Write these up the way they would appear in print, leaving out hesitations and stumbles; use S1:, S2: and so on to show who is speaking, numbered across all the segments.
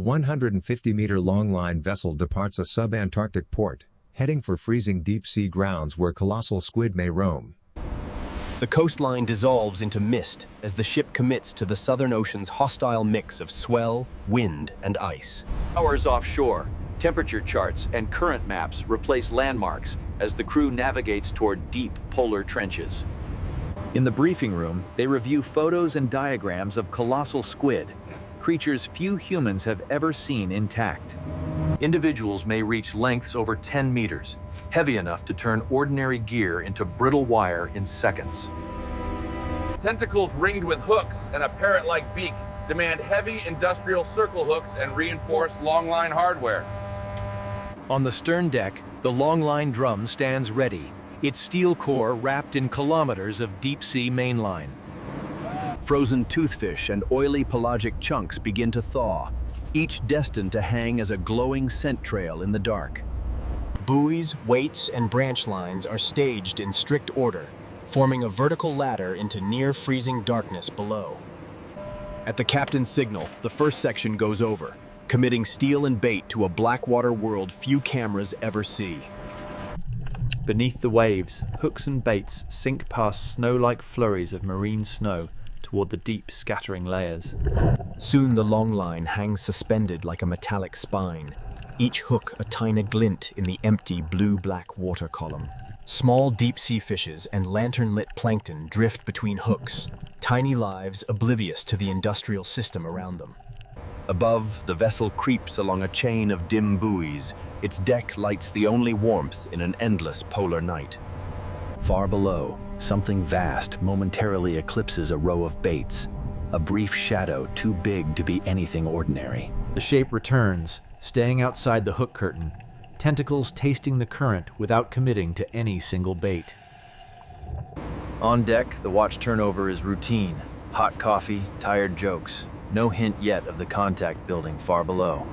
S1: 150-meter Longline vessel departs a sub-Antarctic port, heading for freezing deep-sea grounds where colossal squid may roam.
S2: The coastline dissolves into mist as the ship commits to the Southern Ocean's hostile mix of swell, wind, and ice.
S3: Hours offshore, temperature charts and current maps replace landmarks as the crew navigates toward deep polar trenches. In the briefing room, they review photos and diagrams of colossal squid, creatures few humans have ever seen intact. Individuals may reach lengths over 10 meters, heavy enough to turn ordinary gear into brittle wire in seconds.
S4: Tentacles ringed with hooks and a parrot-like beak demand heavy industrial circle hooks and reinforced Longline hardware.
S3: On the stern deck, the Longline drum stands ready, its steel core wrapped in kilometers of deep-sea mainline. Frozen toothfish and oily pelagic chunks begin to thaw, each destined to hang as a glowing scent trail in the dark.
S2: Buoys, weights, and branch lines are staged in strict order, forming a vertical ladder into near-freezing darkness below. At the captain's signal, the first section goes over, committing steel and bait to a blackwater world few cameras ever see.
S5: Beneath the waves, hooks and baits sink past snow-like flurries of marine snow toward the deep, scattering layers.
S2: Soon the Longline hangs suspended like a metallic spine, each hook a tiny glint in the empty blue-black water column. Small deep-sea fishes and lantern-lit plankton drift between hooks, tiny lives oblivious to the industrial system around them. Above, the vessel creeps along a chain of dim buoys. Its deck lights the only warmth in an endless polar night. Far below, something vast momentarily eclipses a row of baits, a brief shadow too big to be anything ordinary.
S5: The shape returns, staying outside the hook curtain, tentacles tasting the current without committing to any single bait.
S3: On deck, the watch turnover is routine. Hot coffee, tired jokes. No hint yet of the contact building far below.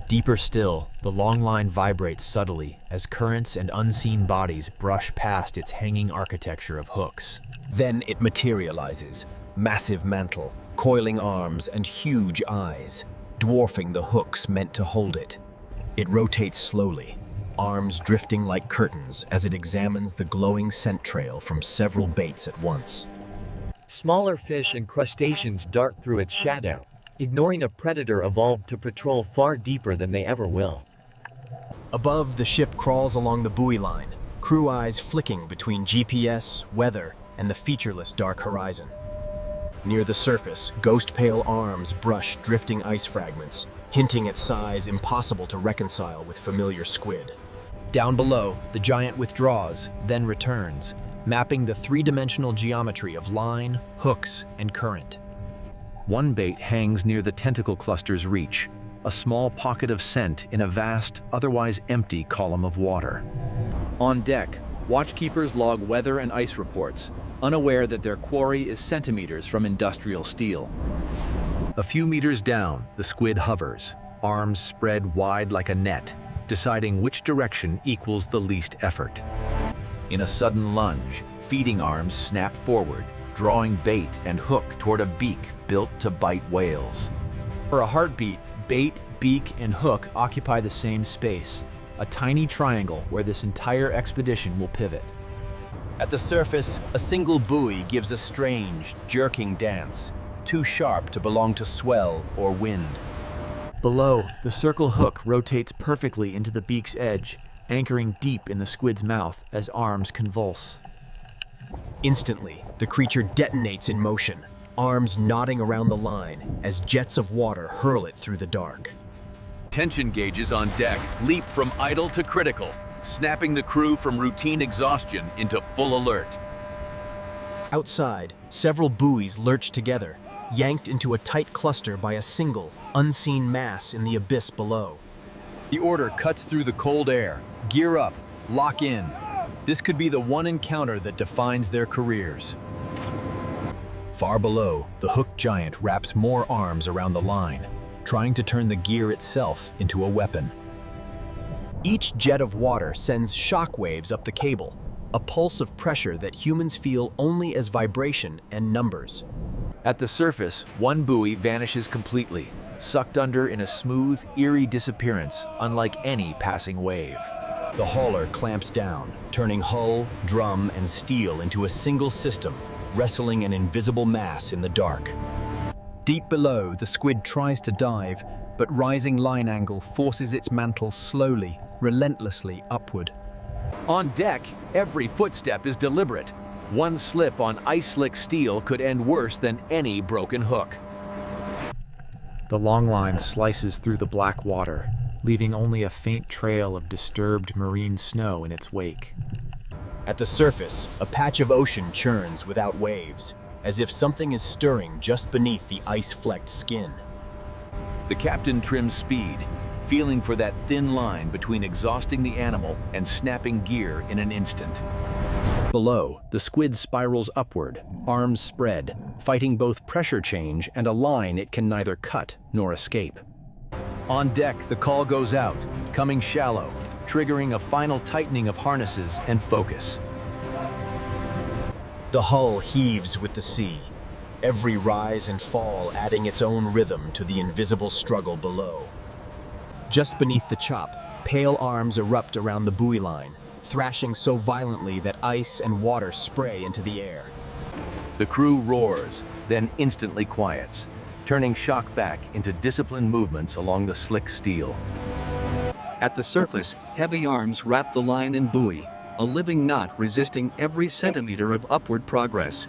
S5: Deeper still, the Longline vibrates subtly as currents and unseen bodies brush past its hanging architecture of hooks.
S2: Then it materializes, massive mantle, coiling arms, and huge eyes, dwarfing the hooks meant to hold it. It rotates slowly, arms drifting like curtains as it examines the glowing scent trail from several baits at once.
S6: Smaller fish and crustaceans dart through its shadow, ignoring a predator evolved to patrol far deeper than they ever will.
S2: Above, the ship crawls along the buoy line, crew eyes flicking between GPS, weather, and the featureless dark horizon. Near the surface, ghost-pale arms brush drifting ice fragments, hinting at size impossible to reconcile with familiar squid.
S5: Down below, the giant withdraws, then returns, mapping the three-dimensional geometry of line, hooks, and current.
S3: One bait hangs near the tentacle cluster's reach, a small pocket of scent in a vast, otherwise empty column of water. On deck, watchkeepers log weather and ice reports, unaware that their quarry is centimeters from industrial steel. A few meters down, the squid hovers, arms spread wide like a net, deciding which direction equals the least effort. In a sudden lunge, feeding arms snap forward, drawing bait and hook toward a beak built to bite whales.
S5: For a heartbeat, bait, beak, and hook occupy the same space, a tiny triangle where this entire expedition will pivot.
S2: At the surface, a single buoy gives a strange, jerking dance, too sharp to belong to swell or wind.
S5: Below, the circle hook rotates perfectly into the beak's edge, anchoring deep in the squid's mouth as arms convulse.
S2: Instantly, the creature detonates in motion, arms knotting around the line as jets of water hurl it through the dark.
S3: Tension gauges on deck leap from idle to critical, snapping the crew from routine exhaustion into full alert.
S2: Outside, several buoys lurch together, yanked into a tight cluster by a single, unseen mass in the abyss below.
S3: The order cuts through the cold air. Gear up, lock in. This could be the one encounter that defines their careers. Far below, the hook giant wraps more arms around the line, trying to turn the gear itself into a weapon.
S2: Each jet of water sends shock waves up the cable, a pulse of pressure that humans feel only as vibration and numbers.
S3: At the surface, one buoy vanishes completely, sucked under in a smooth, eerie disappearance, unlike any passing wave.
S2: The hauler clamps down, turning hull, drum, and steel into a single system, wrestling an invisible mass in the dark. Deep below, the squid tries to dive, but rising line angle forces its mantle slowly, relentlessly upward.
S3: On deck, every footstep is deliberate. One slip on ice-slick steel could end worse than any broken hook.
S5: The Longline slices through the black water, leaving only a faint trail of disturbed marine snow in its wake.
S2: At the surface, a patch of ocean churns without waves, as if something is stirring just beneath the ice-flecked skin.
S3: The captain trims speed, feeling for that thin line between exhausting the animal and snapping gear in an instant.
S2: Below, the squid spirals upward, arms spread, fighting both pressure change and a line it can neither cut nor escape.
S3: On deck, the call goes out, coming shallow, triggering a final tightening of harnesses and focus.
S2: The hull heaves with the sea, every rise and fall adding its own rhythm to the invisible struggle below. Just beneath the chop, pale arms erupt around the buoy line, thrashing so violently that ice and water spray into the air.
S3: The crew roars, then instantly quiets, turning shock back into disciplined movements along the slick steel.
S7: At the surface, heavy arms wrap the line and buoy, a living knot resisting every centimeter of upward progress.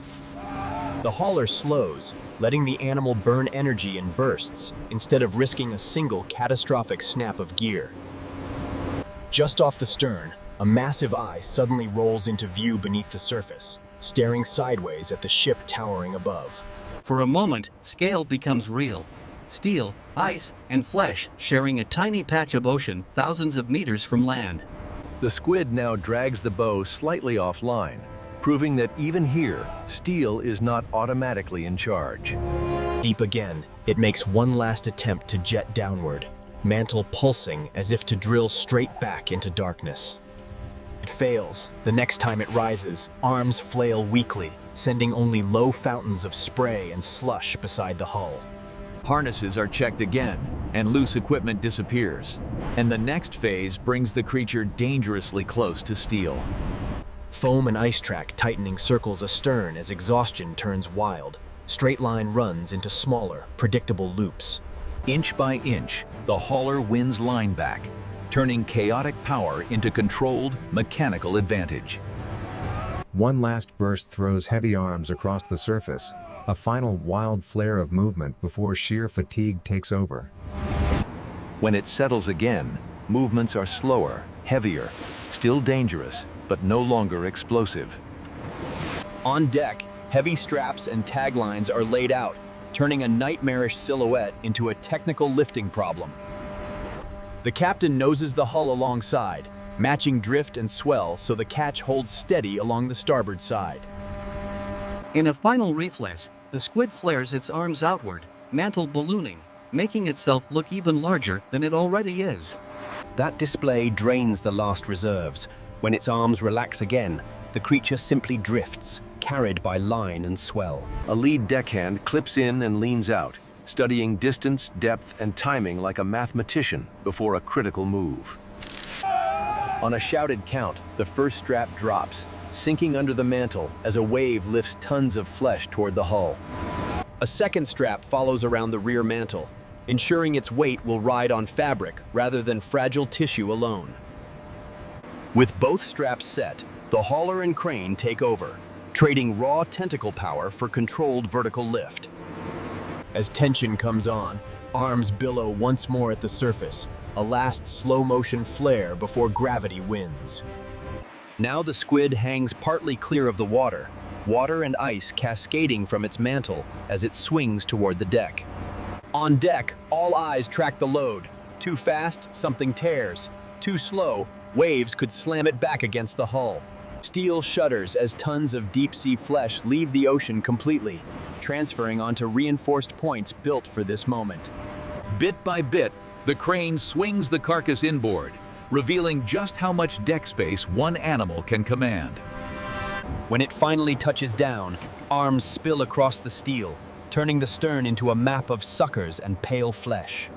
S2: The hauler slows, letting the animal burn energy in bursts instead of risking a single catastrophic snap of gear. Just off the stern, a massive eye suddenly rolls into view beneath the surface, staring sideways at the ship towering above.
S7: For a moment, scale becomes real. Steel, ice, and flesh sharing a tiny patch of ocean thousands of meters from land.
S3: The squid now drags the bow slightly offline, proving that even here, steel is not automatically in charge.
S2: Deep again, it makes one last attempt to jet downward, mantle pulsing as if to drill straight back into darkness. It fails. The next time it rises, arms flail weakly, sending only low fountains of spray and slush beside the hull.
S3: Harnesses are checked again, and loose equipment disappears. And the next phase brings the creature dangerously close to steel.
S2: Foam and ice track tightening circles astern as exhaustion turns wild. Straight line runs into smaller, predictable loops.
S3: Inch by inch, the hauler wins line back, turning chaotic power into controlled, mechanical advantage.
S1: One last burst throws heavy arms across the surface, a final wild flare of movement before sheer fatigue takes over.
S3: When it settles again, movements are slower, heavier, still dangerous, but no longer explosive.
S2: On deck, heavy straps and taglines are laid out, turning a nightmarish silhouette into a technical lifting problem. The captain noses the hull alongside, matching drift and swell so the catch holds steady along the starboard side.
S7: In a final reflex, the squid flares its arms outward, mantle ballooning, making itself look even larger than it already is.
S2: That display drains the last reserves. When its arms relax again, the creature simply drifts, carried by line and swell.
S3: A lead deckhand clips in and leans out, studying distance, depth, and timing like a mathematician before a critical move. On a shouted count, the first strap drops, sinking under the mantle as a wave lifts tons of flesh toward the hull. A second strap follows around the rear mantle, ensuring its weight will ride on fabric rather than fragile tissue alone. With both straps set, the hauler and crane take over, trading raw tentacle power for controlled vertical lift. As tension comes on, arms billow once more at the surface, a last slow-motion flare before gravity wins. Now the squid hangs partly clear of the water and ice cascading from its mantle as it swings toward the deck. On deck, all eyes track the load. Too fast, something tears. Too slow, waves could slam it back against the hull. Steel shudders as tons of deep-sea flesh leave the ocean completely, transferring onto reinforced points built for this moment. Bit by bit, the crane swings the carcass inboard, revealing just how much deck space one animal can command.
S2: When it finally touches down, arms spill across the steel, turning the stern into a map of suckers and pale flesh.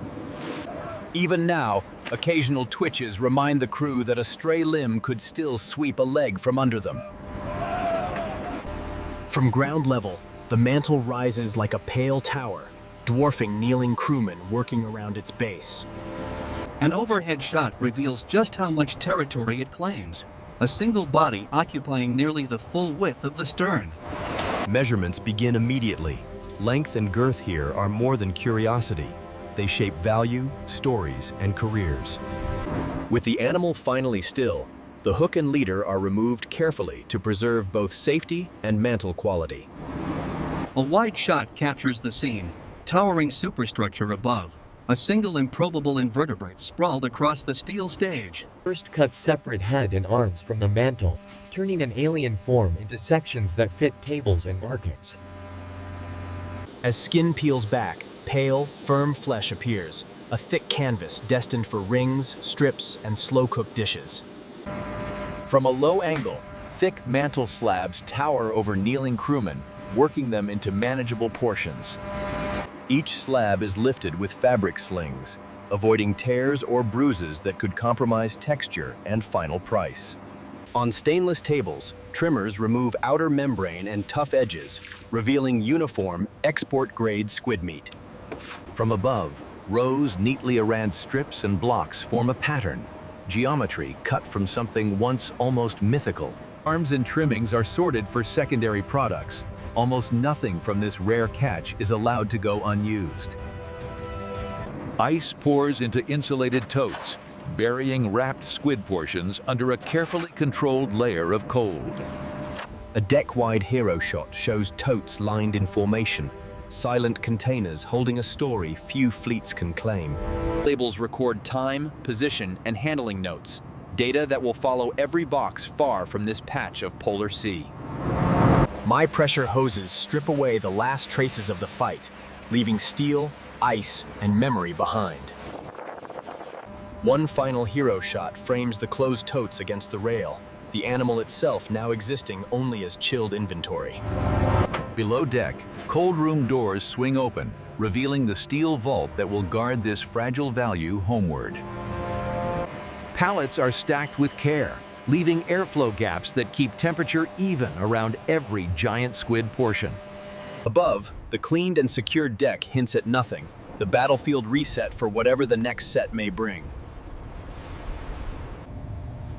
S2: Even now, occasional twitches remind the crew that a stray limb could still sweep a leg from under them. From ground level, the mantle rises like a pale tower, dwarfing kneeling crewmen working around its base.
S7: An overhead shot reveals just how much territory it claims. A single body occupying nearly the full width of the stern.
S2: Measurements begin immediately. Length and girth here are more than curiosity. They shape value, stories, and careers. With the animal finally still, the hook and leader are removed carefully to preserve both safety and mantle quality.
S7: A wide shot captures the scene, towering superstructure above. A single improbable invertebrate sprawled across the steel stage.
S6: First cut separate head and arms from the mantle, turning an alien form into sections that fit tables and markets.
S2: As skin peels back, pale, firm flesh appears, a thick canvas destined for rings, strips, and slow-cooked dishes. From a low angle, thick mantle slabs tower over kneeling crewmen, working them into manageable portions. Each slab is lifted with fabric slings, avoiding tears or bruises that could compromise texture and final price. On stainless tables, trimmers remove outer membrane and tough edges, revealing uniform, export-grade squid meat. From above, rows neatly arranged strips and blocks form a pattern, geometry cut from something once almost mythical. Arms and trimmings are sorted for secondary products. Almost nothing from this rare catch is allowed to go unused.
S8: Ice pours into insulated totes, burying wrapped squid portions under a carefully controlled layer of cold.
S2: A deck-wide hero shot shows totes lined in formation, silent containers holding a story few fleets can claim. Labels record time, position, and handling notes, data that will follow every box far from this patch of polar sea. My pressure hoses strip away the last traces of the fight, leaving steel, ice, and memory behind. One final hero shot frames the closed totes against the rail, the animal itself now existing only as chilled inventory.
S8: Below deck, cold room doors swing open, revealing the steel vault that will guard this fragile value homeward. Pallets are stacked with care, leaving airflow gaps that keep temperature even around every giant squid portion.
S2: Above, the cleaned and secured deck hints at nothing, the battlefield reset for whatever the next set may bring.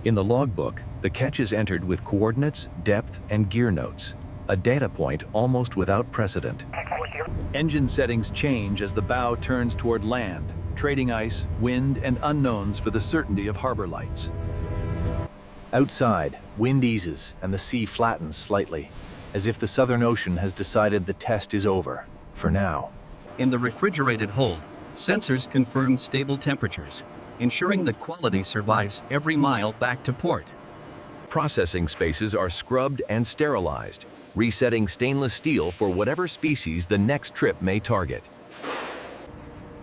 S3: In the logbook, the catch is entered with coordinates, depth, and gear notes, a data point almost without precedent.
S8: Engine settings change as the bow turns toward land, trading ice, wind, and unknowns for the certainty of harbor lights.
S3: Outside, wind eases and the sea flattens slightly, as if the Southern Ocean has decided the test is over, for now.
S7: In the refrigerated hold, sensors confirm stable temperatures, ensuring the quality survives every mile back to port.
S3: Processing spaces are scrubbed and sterilized, resetting stainless steel for whatever species the next trip may target.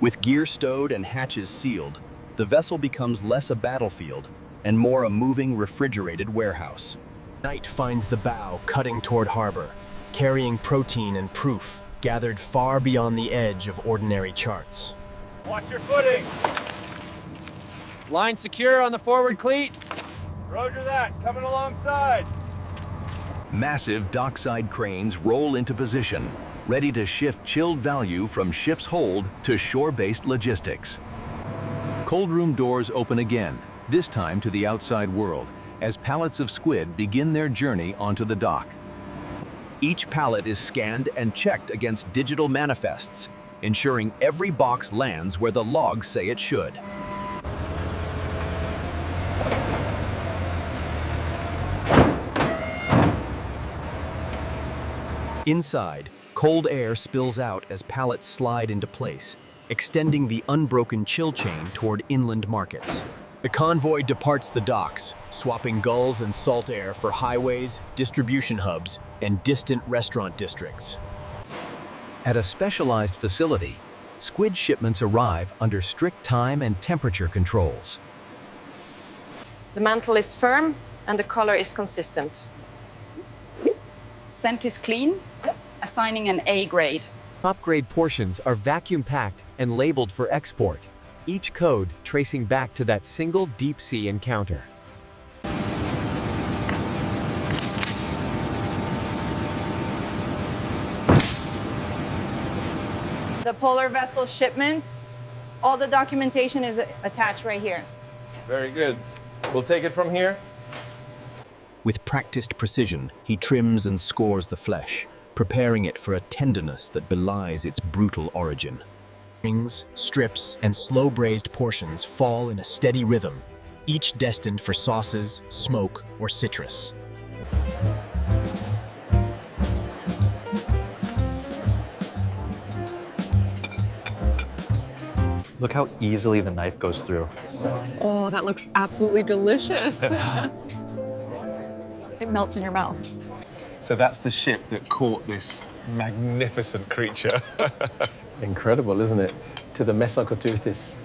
S2: With gear stowed and hatches sealed, the vessel becomes less a battlefield and more a moving refrigerated warehouse. Night finds the bow cutting toward harbor, carrying protein and proof gathered far beyond the edge of ordinary charts.
S9: Watch your footing. Line secure on the forward cleat. Roger that, coming alongside.
S3: Massive dockside cranes roll into position, ready to shift chilled value from ship's hold to shore-based logistics. Cold room doors open again, this time to the outside world, as pallets of squid begin their journey onto the dock.
S2: Each pallet is scanned and checked against digital manifests, ensuring every box lands where the logs say it should. Inside, cold air spills out as pallets slide into place, extending the unbroken chill chain toward inland markets. The convoy departs the docks, swapping gulls and salt air for highways, distribution hubs, and distant restaurant districts.
S3: At a specialized facility, squid shipments arrive under strict time and temperature controls.
S10: The mantle is firm and the color is consistent.
S11: Scent is clean, assigning an A grade.
S6: Top-grade portions are vacuum-packed and labeled for export, each code tracing back to that single deep-sea encounter.
S11: The polar vessel shipment, all the documentation is attached right here.
S9: Very good. We'll take it from here.
S2: With practiced precision, he trims and scores the flesh, preparing it for a tenderness that belies its brutal origin. Rings, strips, and slow-braised portions fall in a steady rhythm, each destined for sauces, smoke, or citrus.
S5: Look how easily the knife goes through.
S12: Oh, that looks absolutely delicious. It melts in your mouth.
S9: So that's the ship that caught this magnificent creature.
S5: Incredible, isn't it? To the Mesocoteuthis.